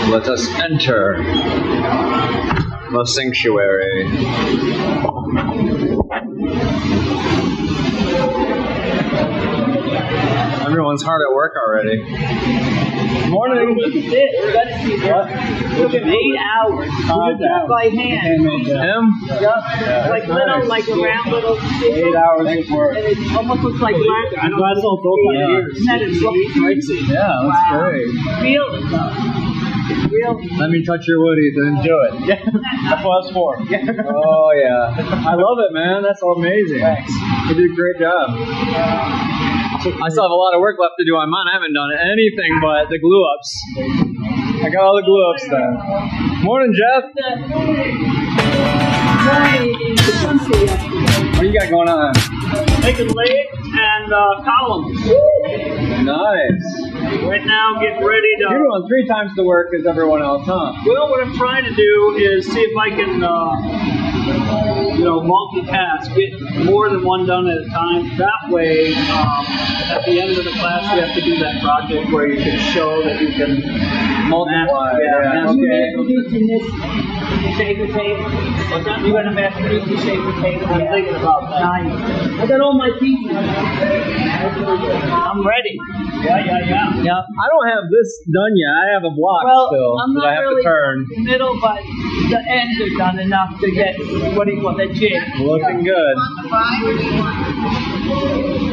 Let us enter the sanctuary. Everyone's hard at work already. Morning. Look at this. You gotta see this. Look at 8 hours. By hand. Him? Yeah. Like little, like round little. 8 hours of work. And it almost looks like marker. I know that's all built by years. Isn't that crazy? Yeah, that's great. Real. Real. Let me touch your woodies and enjoy it. Yeah, that's what it's for. Oh, yeah. I love it, man. That's amazing. Thanks. You did a great job. I still have a lot of work left to do on mine. I haven't done anything but the glue ups. I got all the glue ups done. Morning, Jeff. What do you got going on? Making legs and columns. Nice. Right now, getting ready to. You're doing 3 times the work as everyone else, huh? Well, what I'm trying to do is see if I can, multitask, get more than one done at a time. That way, at the end of the class, we have to do that project where you can show that you can multiply. Yeah. Producing this shaver tape. What's that? You're gonna mass produce the shaver tape. I'm thinking about that. Nice. I got all my pieces. I'm ready. Yeah. I don't have this done yet. I have a block still I'm that not I have really to turn. in the middle, but the ends are done enough to get the jig. Looking good.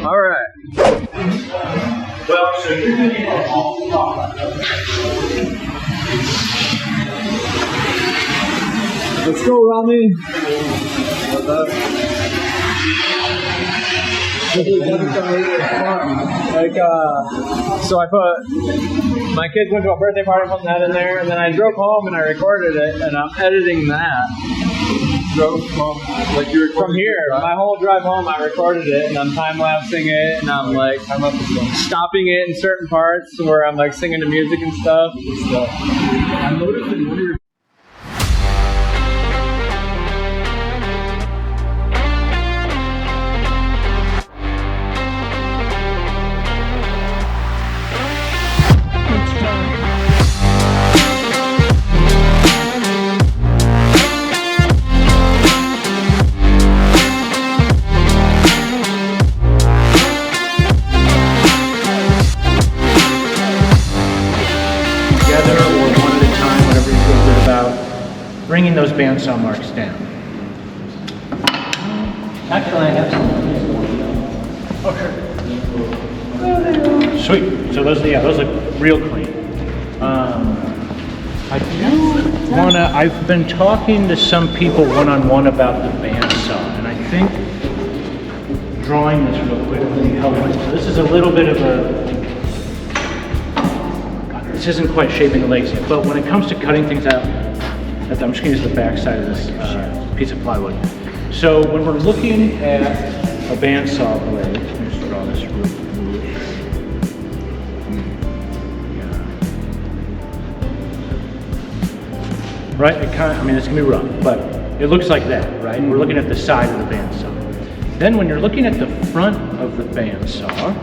All right. Let's go, Rami. So I put, my kids went to a birthday party, put that in there, and then I drove home and I recorded it, and I'm editing that. Drove home, like you recorded from here. My whole drive home, I recorded it, and I'm time-lapsing it, and I'm like stopping it in certain parts where I'm like singing the music and stuff. I noticed that when you're bringing those bandsaw marks down. Actually, I have some. Oh, sure. Sweet. So those look real clean. I do wanna. I've been talking to some people one-on-one about the bandsaw, and I think drawing this real quick will be helpful. So this is a little bit of a. This isn't quite shaping the legs yet, but when it comes to cutting things out. I'm just going to use the back side of this piece of plywood. So when we're looking at a bandsaw blade, let me just draw this real quick. Right, it's going to be rough, but it looks like that, right? We're looking at the side of the bandsaw. Then when you're looking at the front of the bandsaw,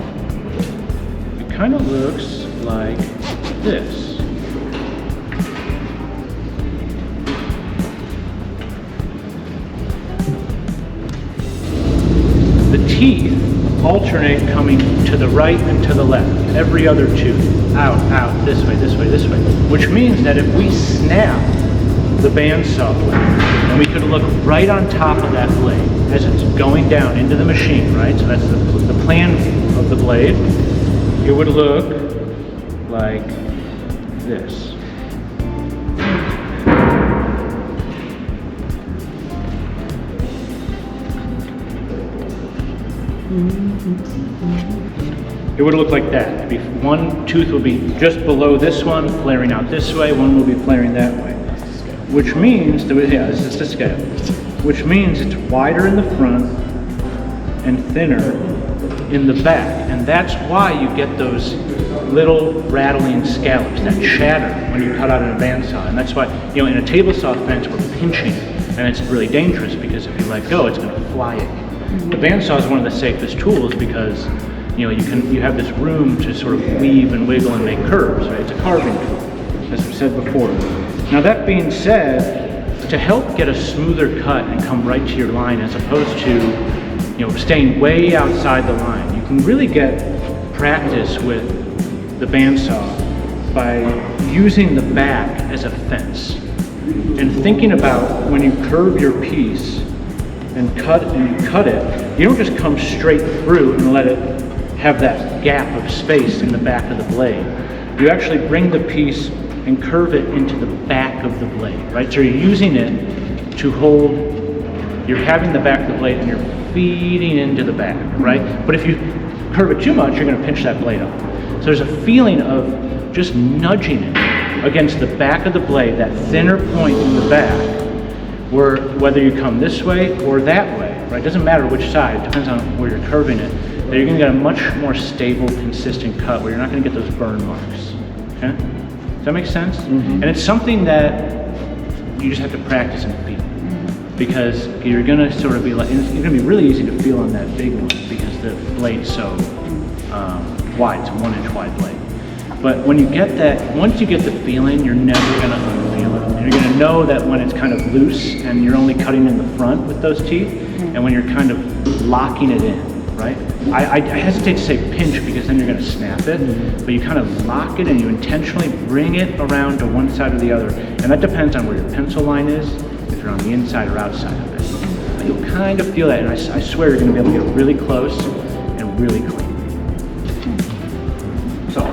it kind of looks like this. The teeth alternate coming to the right and to the left, every other tooth, out, this way, this way, this way, which means that if we snap the bandsaw blade, and we could look right on top of that blade as it's going down into the machine, right? So that's the plan of the blade. It would look like this. It would look like that. One tooth will be just below this one, flaring out this way, one will be flaring that way. Which means, this is the scale. Which means it's wider in the front and thinner in the back. And that's why you get those little rattling scallops that shatter when you cut out a bandsaw. And that's why, in a table saw fence, we're pinching, and it's really dangerous because if you let go, it's going to fly at you. The bandsaw is one of the safest tools because you have this room to sort of weave and wiggle and make curves, right? It's a carving tool. as I said before. Now that being said, to help get a smoother cut and come right to your line as opposed to staying way outside the line, you can really get practice with the bandsaw by using the back as a fence and thinking about when you curve your piece and cut it, you don't just come straight through and let it have that gap of space in the back of the blade. You actually bring the piece and curve it into the back of the blade, right? So you're using it to hold, you're having the back of the blade and you're feeding into the back, right? But if you curve it too much, you're gonna pinch that blade off. So there's a feeling of just nudging it against the back of the blade, that thinner point in the back, where whether you come this way or that way, right? It doesn't matter which side, it depends on where you're curving it, that you're gonna get a much more stable, consistent cut where you're not gonna get those burn marks, okay? Does that make sense? And it's something that you just have to practice and feel, because you're gonna sort of be like, it's gonna be really easy to feel on that big one because the blade's so wide, it's a 1 inch wide blade. But when you get that, once you get the feeling, you're never gonna unfeel it. And you're gonna know that when it's kind of loose and you're only cutting in the front with those teeth, and when you're kind of locking it in, right? I hesitate to say pinch because then you're gonna snap it, but you kind of lock it and you intentionally bring it around to one side or the other. And that depends on where your pencil line is, if you're on the inside or outside of it. But you'll kind of feel that, and I swear you're gonna be able to get really close and really clean. So,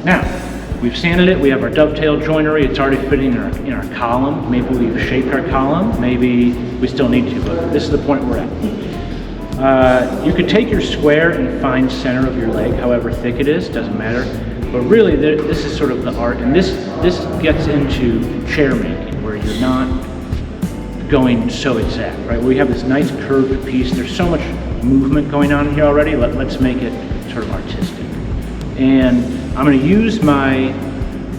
now, we've sanded it, we have our dovetail joinery, it's already fitting in our column. Maybe we've shaped our column, maybe we still need to, but this is the point we're at. You could take your square and find center of your leg, however thick it is, doesn't matter. But really, this is sort of the art, and this gets into chair making, where you're not going so exact, right? We have this nice curved piece, there's so much movement going on here already, let's make it sort of artistic. And I'm going to use my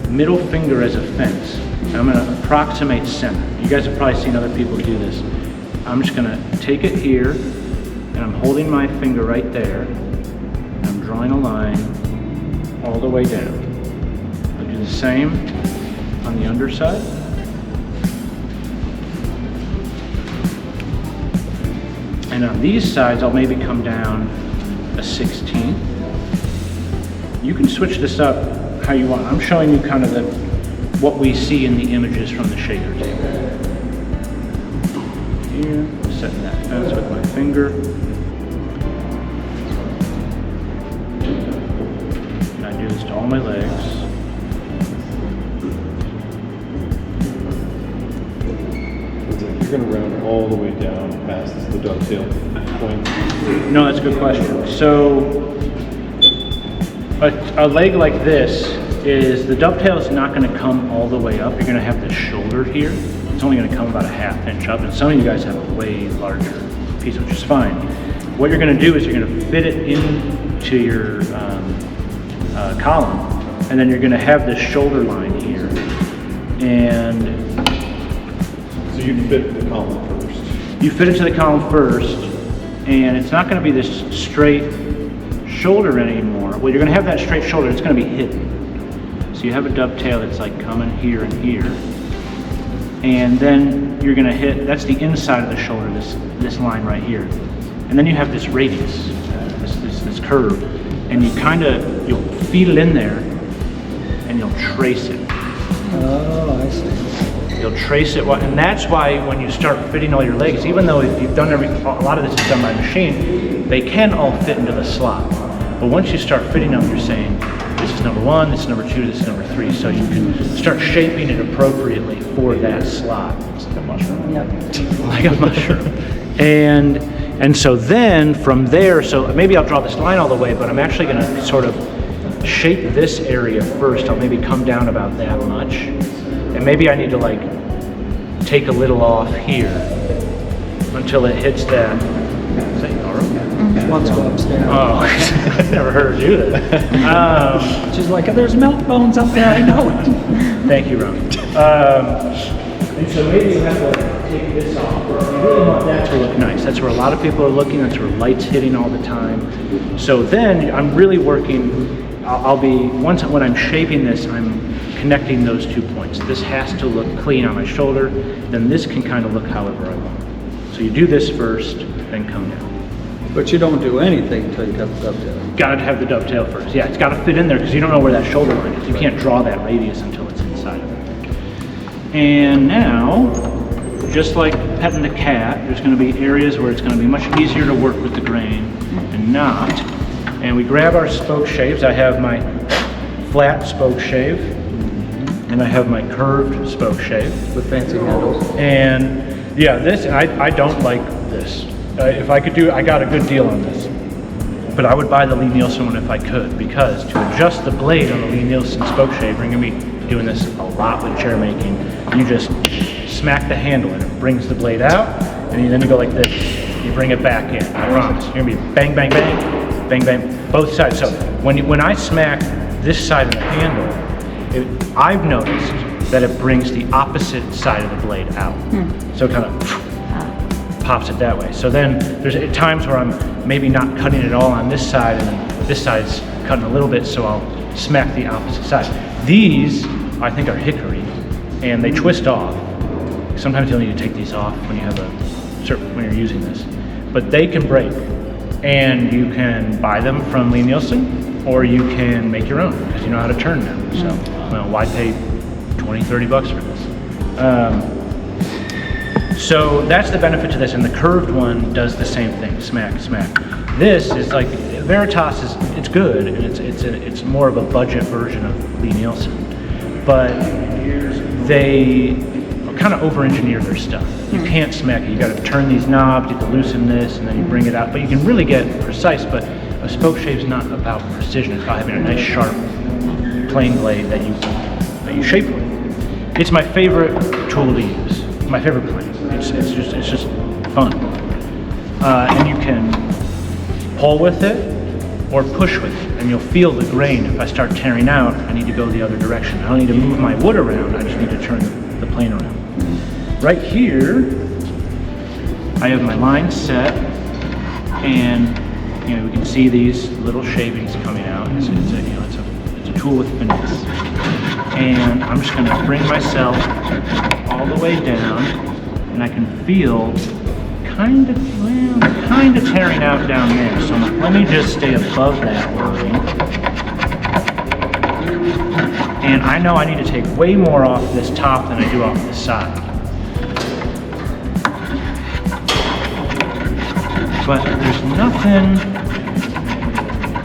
middle finger as a fence. And I'm going to approximate center. You guys have probably seen other people do this. I'm just going to take it here, and I'm holding my finger right there, and I'm drawing a line all the way down. I'll do the same on the underside. And on these sides, I'll maybe come down a 16th. You can switch this up how you want. I'm showing you kind of what we see in the images from the shaker table. Here, setting that fence with my finger. And I do this to all my legs. You're going to round all the way down past the dovetail point? No, that's a good question. So, a leg like this is, the dovetail is not going to come all the way up. You're going to have this shoulder here. It's only going to come about a 1/2 inch up, and some of you guys have a way larger piece, which is fine. What you're going to do is you're going to fit it into your column, and then you're going to have this shoulder line here. And so you fit the column first? You fit it to the column first, and it's not going to be this straight shoulder anymore. Well, you're going to have that straight shoulder, it's going to be hidden. So you have a dovetail that's like coming here and here. And then you're going to hit, that's the inside of the shoulder, this line right here. And then you have this radius, this curve. And you'll feed it in there and you'll trace it. Oh, I see. You'll trace it, and that's why when you start fitting all your legs, even though if you've done a lot of this is done by machine, they can all fit into the slot. But once you start fitting them, you're saying, this is number 1, this is number 2, this is number 3, so you can start shaping it appropriately for that slot. It's like a mushroom. Yep. Like a mushroom. And so then from there, so maybe I'll draw this line all the way, but I'm actually going to sort of shape this area first. I'll maybe come down about that much. And maybe I need to like take a little off here until it hits that. Is that Nora? Let's go upstairs. Oh, I never heard her do that. She's like, there's milk bones up there, I know it. Thank you, Ron. And so maybe you have to like, take this off. You really want that to look nice. That's where a lot of people are looking. That's where light's hitting all the time. So then I'm really working when I'm shaping this, I'm connecting those 2 points. This has to look clean on my shoulder, then this can kind of look however I want. So you do this first, then come down. But you don't do anything until you got the dovetail. Gotta have the dovetail first. Yeah, it's gotta fit in there because you don't know where that shoulder line is. You can't draw that radius until it's inside of it. And now, just like petting the cat, there's gonna be areas where it's gonna be much easier to work with the grain and not. And we grab our Spokeshaves. I have my flat Spokeshave, and I have my curved Spokeshave. With fancy handles. And yeah, this, I don't like this. If I could do, I got a good deal on this. But I would buy the Lee Nielsen one if I could, because to adjust the blade on the Lee Nielsen Spokeshave, we're gonna be doing this a lot with chair making. You just smack the handle and it brings the blade out, and then you go like this. You bring it back in, I promise. You're gonna be bang, bang, bang, bang, bang, both sides. So when I smack this side of the handle, I've noticed that it brings the opposite side of the blade out. So it kind of pops it that way. So then there's times where I'm maybe not cutting it all on this side, and then this side's cutting a little bit, so I'll smack the opposite side. These, I think, are hickory, and they twist off. Sometimes you'll need to take these off when you have when you're using this. But they can break, and you can buy them from Lee Nielsen, or you can make your own, because you know how to turn them. So, well, why pay 20, 30 bucks for this? So that's the benefit to this, and the curved one does the same thing, smack, smack. This is like, Veritas it's good, and it's more of a budget version of Lee Nielsen, but they kind of over-engineer their stuff. You can't smack it, you gotta turn these knobs, you have to loosen this, and then you bring it out, but you can really get precise, but a Spokeshave's not about precision, it's about having a nice sharp plane blade that you shape with. It's my favorite tool to use, my favorite plane. It's just fun. And you can pull with it or push with it, and you'll feel the grain. If I start tearing out, I need to go the other direction. I don't need to move my wood around, I just need to turn the plane around. Right here, I have my line set, and we can see these little shavings coming out. It's a tool with finesse. And I'm just gonna bring myself all the way down, and I can feel kind of tearing out down there. So let me just stay above that line. And I know I need to take way more off this top than I do off this side. But there's nothing,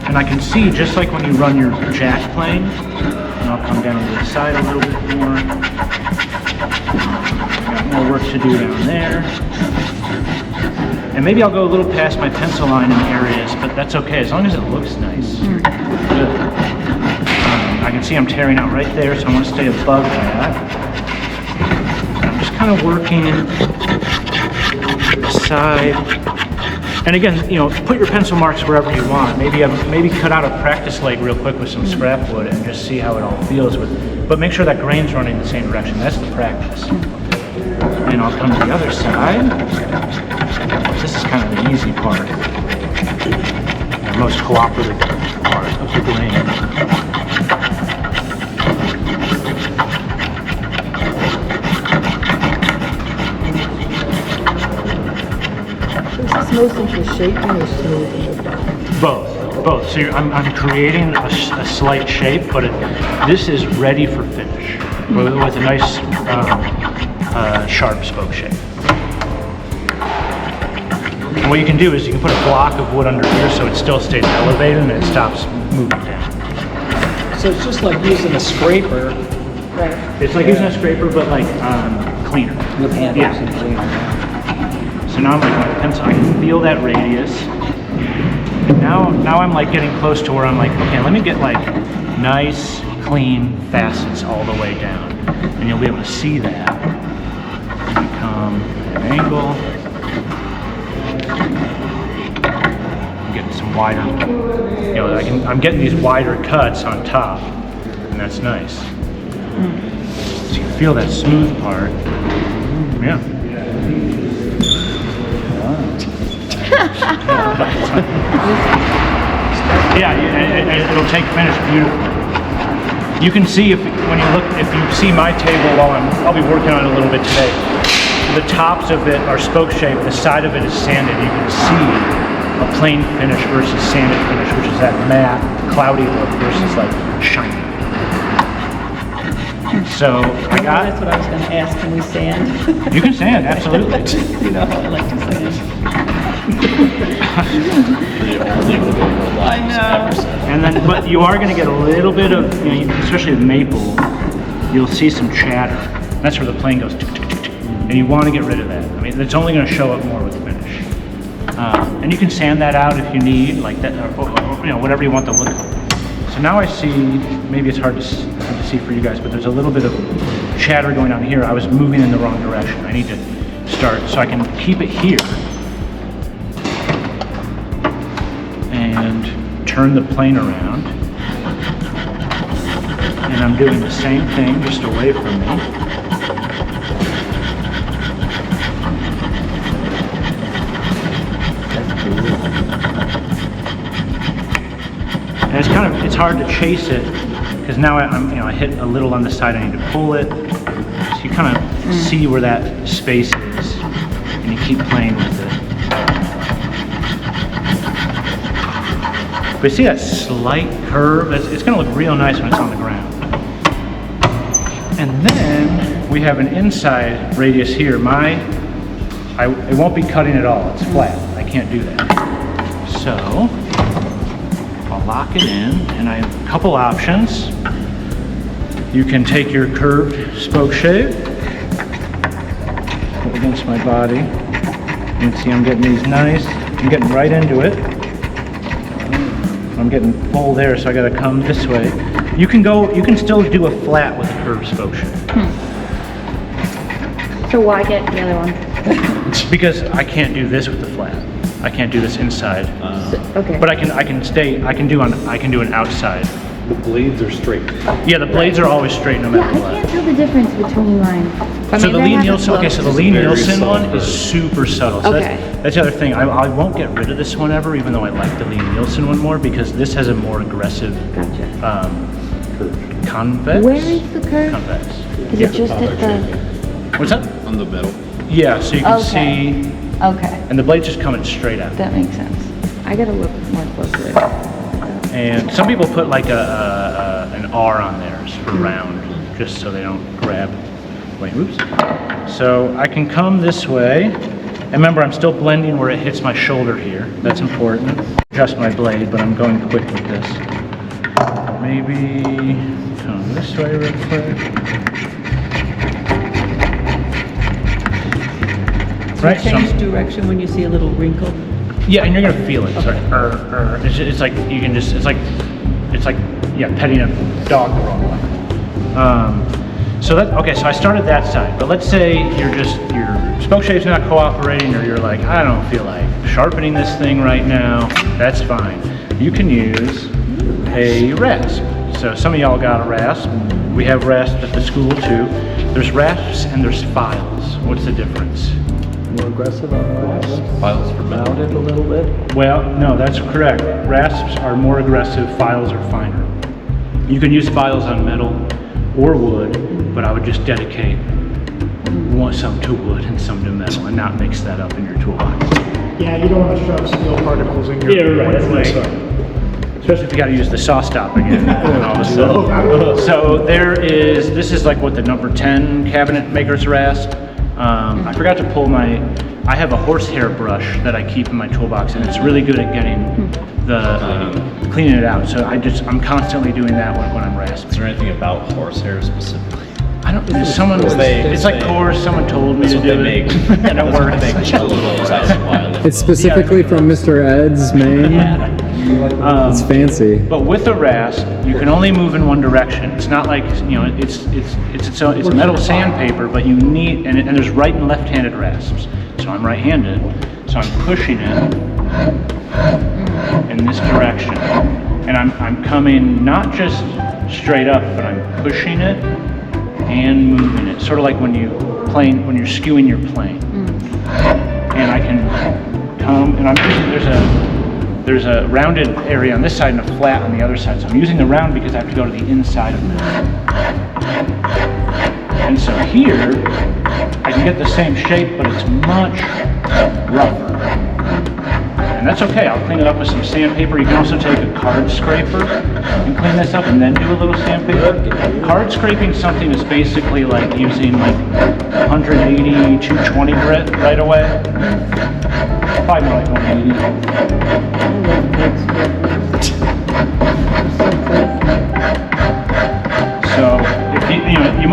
and I can see just like when you run your jack plane, and I'll come down to the side a little bit more. Got more work to do down there. And maybe I'll go a little past my pencil line in areas, but that's okay, as long as it looks nice. Good. I can see I'm tearing out right there, so I want to stay above that. I'm just kind of working the side. And again, put your pencil marks wherever you want. Maybe cut out a practice leg real quick with some scrap wood and just see how it all feels but make sure that grain's running the same direction. That's the practice. And I'll come to the other side. This is kind of the easy part. The most cooperative part of the grain. Mostly for shaping or smoothing? Both. So I'm creating a slight shape, but this is ready for finish with a nice sharp Spokeshave. And what you can do is you can put a block of wood under here so it still stays elevated and it stops moving down. So it's just like using a scraper. Right. It's like using a scraper, but like cleaner. With handles and cleaner. So now I'm like my pencil, I can feel that radius. And now I'm like getting close to where I'm like, okay, let me get like nice, clean facets all the way down. And you'll be able to see that. You come at an angle. I'm getting some wider, I'm getting these wider cuts on top, and that's nice. So you feel that smooth part. Yeah. Yeah, and it'll take finish beautifully. You can see if you see my table while I'll be working on it a little bit today. The tops of it are Spokeshave, the side of it is sanded. You can see a plain finish versus sanded finish, which is that matte, cloudy look versus like shiny. So I got. That's what I was going to ask. Can we sand? You can sand, absolutely. You know how I like to sand. I know. And then, but you are going to get a little bit of, especially with maple, you'll see some chatter. That's where the plane goes, tick, tick, tick, tick. And you want to get rid of that. I mean, it's only going to show up more with finish. And you can sand that out if you need, like that, or whatever you want the look of. So now I see, maybe it's hard to see for you guys, but there's a little bit of chatter going on here. I was moving in the wrong direction. I need to start, so I can keep it here. And turn the plane around. And I'm doing the same thing, just away from me. And it's hard to chase it because now I hit a little on the side. I need to pull it, so you kind of see where that space is, and you keep playing with it. But see that slight curve? It's going to look real nice when it's on the ground. And then we have an inside radius here. It won't be cutting at all. It's flat. I can't do that. So I'll lock it in, and I have a couple options. You can take your curved Spokeshave, put it against my body. You can see I'm getting these nice. I'm getting right into it. I'm getting full there, so I got to come this way. You can still do a flat with a curved Spokeshave. So why get the other one? Because I can't do this with the flat. I can't do this inside. Okay. But I can do an outside. The blades are straight. Yeah, the blades are always straight no Yeah, matter I what. can't tell the difference between mine. So the Lee Nielsen, okay, so the Lee very Nielsen subtle, one is super subtle. So Okay. that's the other thing. I won't get rid of this one ever, even though I like the Lee Nielsen one more, because this has a more aggressive Gotcha. convex. Where is the curve? Convex. Is it just at the... What's that? On the metal. Yeah, so you can Okay. see, Okay, and the blade's just coming straight out. that makes sense. I gotta look more closer. And some people put like an R on theirs for round, just so they don't grab. Wait, oops. So I can come this way. And remember, I'm still blending where it hits my shoulder here. That's important. Adjust my blade, but I'm going quick with this. Maybe come this way real quick. Right, so Change direction when you see a little wrinkle. yeah, and you're gonna feel it. Sorry. It's like you can just. It's like petting a dog the wrong way. So I started that side, but let's say your Spokeshave's not cooperating, or you're like, I don't feel like sharpening this thing right now. That's fine. You can use a rasp. So some of y'all got a rasp. We have rasps at the school too. There's rasps and there's files. What's the difference? More aggressive on rasps. Files for metal. Rounded a little bit. Well, no, that's correct. Rasps are more aggressive, files are finer. You can use files on metal or wood, but I would just dedicate some to wood and some to metal and not mix that up in your toolbox. Yeah, you don't want to shove steel particles in your Especially if you got to use the saw stop again. And all of a sudden. So this is like what the number 10 cabinet maker's rasp. I forgot to pull I have a horsehair brush that I keep in my toolbox, and it's really good at getting cleaning it out. So I'm constantly doing that when I'm rasping. Is there anything about horsehair specifically? I don't know. It's like coarse. Someone told me to do it, and it works. It's specifically from Mr. Ed's, Maine. It's fancy. But with a rasp, you can only move in one direction. It's not like it's metal sandpaper, but you need and there's right and left-handed rasps. So I'm right-handed, so I'm pushing it in this direction, and I'm coming not just straight up, but I'm pushing it and moving it, sort of like when you're skewing your plane. And I can come, and there's a there's a rounded area on this side and a flat on the other side. So I'm using the round because I have to go to the inside of this. And so here, I can get the same shape, but it's much rougher. And that's okay, I'll clean it up with some sandpaper. You can also take a card scraper and clean this up and then do a little sandpaper. Card scraping something is basically like using like 180, 220 grit right away. Probably more like 180. So,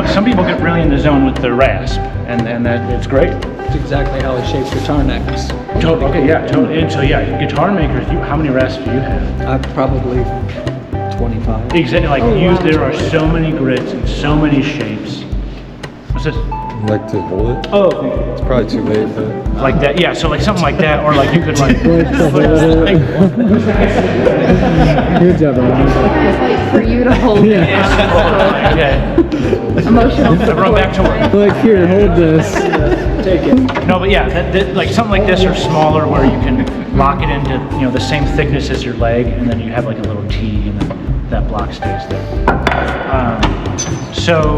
if some people get really in the zone with the rasp, and that it's great. That's exactly how I shape guitar necks. Totally. Okay, yeah, totally. And so, yeah, guitar makers, how many rasps do you have? Probably 25. Exactly. Like there are so many grits and so many shapes. What's this? Like to hold it? Oh, thank you. It's probably too late, but... Like that, yeah. So like something like that, or like you could like. Good job, Ron. For you to hold it. Okay. Emotional I brought back to work. Like, here, hold this. Take it. No, but yeah, like something like this or smaller, where you can lock it into the same thickness as your leg, and then you have like a little T, and then that block stays there. So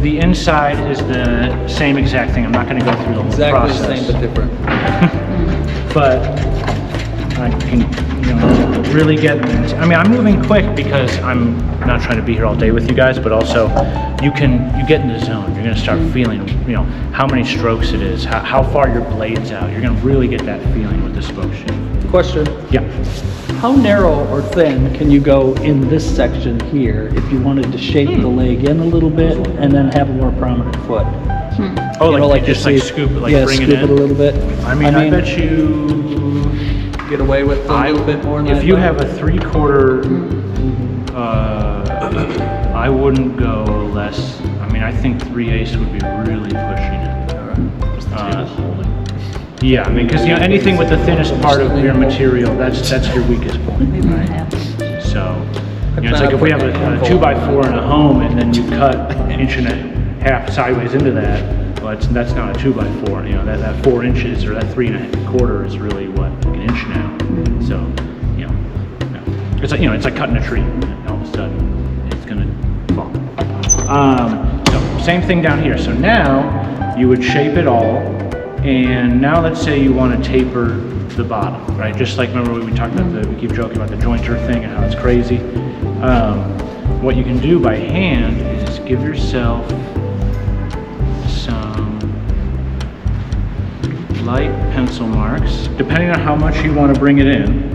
the inside is the same exact thing. I'm not going to go through the whole process. Exactly the same, but different. But I can, really get. I mean, I'm moving quick because I'm not trying to be here all day with you guys, but also you get in the zone. You're going to start feeling, how many strokes it is, how far your blade's out. You're going to really get that feeling with the Spokeshave. Question. Yeah. How narrow or thin can you go in this section here if you wanted to shape the leg in a little bit and then have a more prominent foot? Oh, like just like scoop it, like bring it in? Scoop it a little bit. I mean, I bet you get away with a little bit more than if you have a 3/4, I wouldn't go less. I mean, I think 3/8 would be really pushing it. Yeah, I mean, because anything with the thinnest part of your material, that's your weakest point, right? So, it's like if we have a 2x4 in a home, and then you cut 1.5 inches sideways into that, well, that's not a 2x4. That 4 inches or that 3.25 is really what, like 1 inch now. So, it's like it's like cutting a tree. And all of a sudden, it's gonna fall. So same thing down here. So now you would shape it all. And now let's say you want to taper the bottom, right? Just like, remember we talked about we keep joking about the jointer thing and how it's crazy. What you can do by hand is give yourself some light pencil marks, depending on how much you want to bring it in.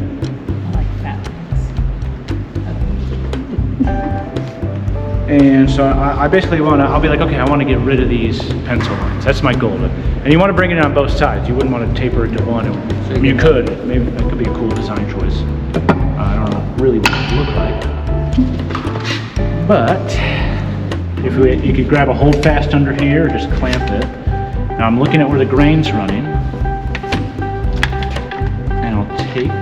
And so I basically I'll be like, okay, I want to get rid of these pencil lines. That's my goal. And you want to bring it in on both sides. You wouldn't want to taper it to one. You could. Maybe that could be a cool design choice. I don't know really what it would look like. But if you could grab a hold fast under here, or just clamp it. Now I'm looking at where the grain's running. And I'll take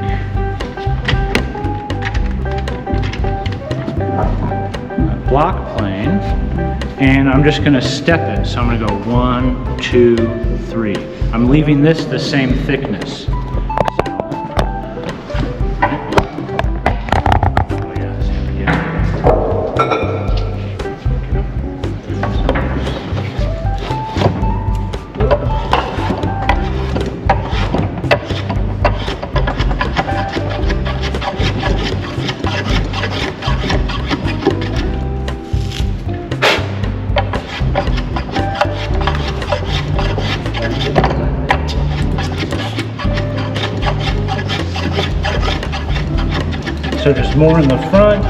block plane, and I'm just going to step it. So I'm going to go 1, 2, 3. I'm leaving this the same thickness. So just more in the front.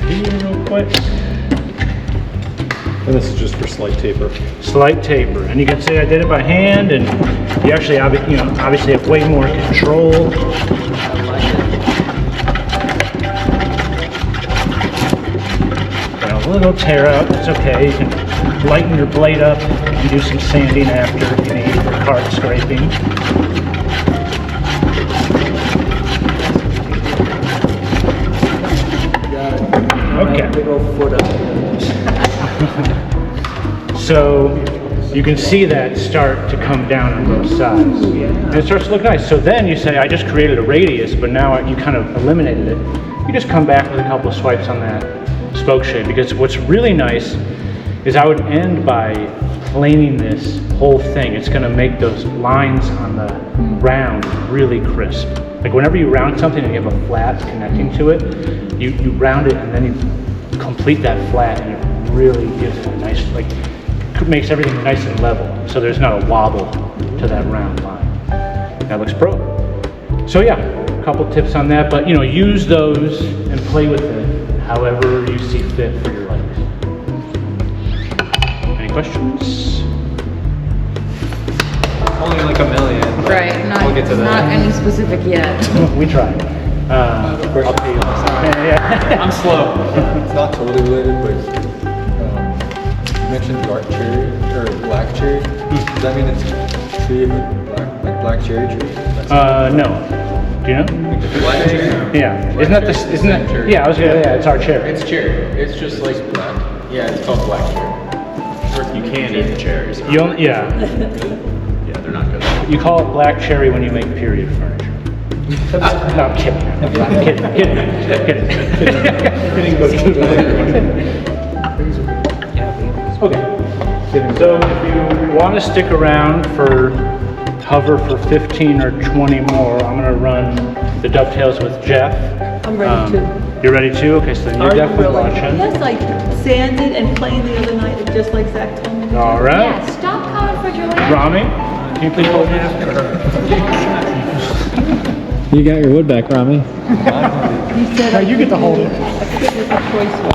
Real quick. And this is just for slight taper. Slight taper, and you can see I did it by hand, and you actually, obviously have way more control. Got a little tear out, that's okay. You can lighten your blade up and do some sanding after if you need for card scraping. Lego foot up. So you can see that start to come down on both sides. And it starts to look nice. So then you say, I just created a radius, but now you kind of eliminated it. You just come back with a couple of swipes on that Spokeshave, because what's really nice is I would end by planing this whole thing. It's gonna make those lines on the round really crisp. Like whenever you round something and you have a flat connecting to it, you round it and then you complete that flat, and it really gives it a nice, like, makes everything nice and level. So there's not a wobble to that round line. That looks pro. So yeah, a couple tips on that, but use those and play with it however you see fit for your likes. Any questions? Only like a million. but Right, not, we'll get to not that. any specific yet. We tried. I'll pay you yeah. I'm slow. It's not totally related, but you mentioned dark cherry or black cherry. Does that mean it's a tree with black cherry tree? No. Do you know? Black cherry? Yeah. Isn't that yeah, I was gonna, yeah, it's our cherry. It's cherry. It's just like black. Yeah, it's called black cherry. You can eat the cherries. You only, yeah. Yeah, they're not good. You call it black cherry when you make period furniture. No, I'm kidding. I'm kidding. Okay. So if you want to stick around for hover for 15 or 20 more, I'm going to run the dovetails with Jeff. I'm ready to. You're ready too? Okay, so then you're definitely watching. Yes, I sanded and planed the other night, just like Zach told me. All right. Yeah, stop calling for Joanne. Rami, can you please hold me up? You got your wood back, Rami. He said Now you get to hold it. I forget what the choice was.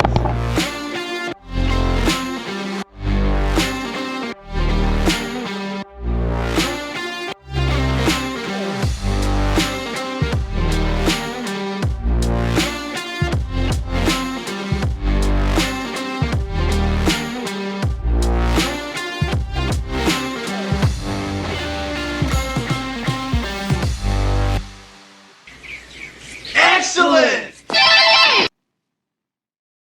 Excellent!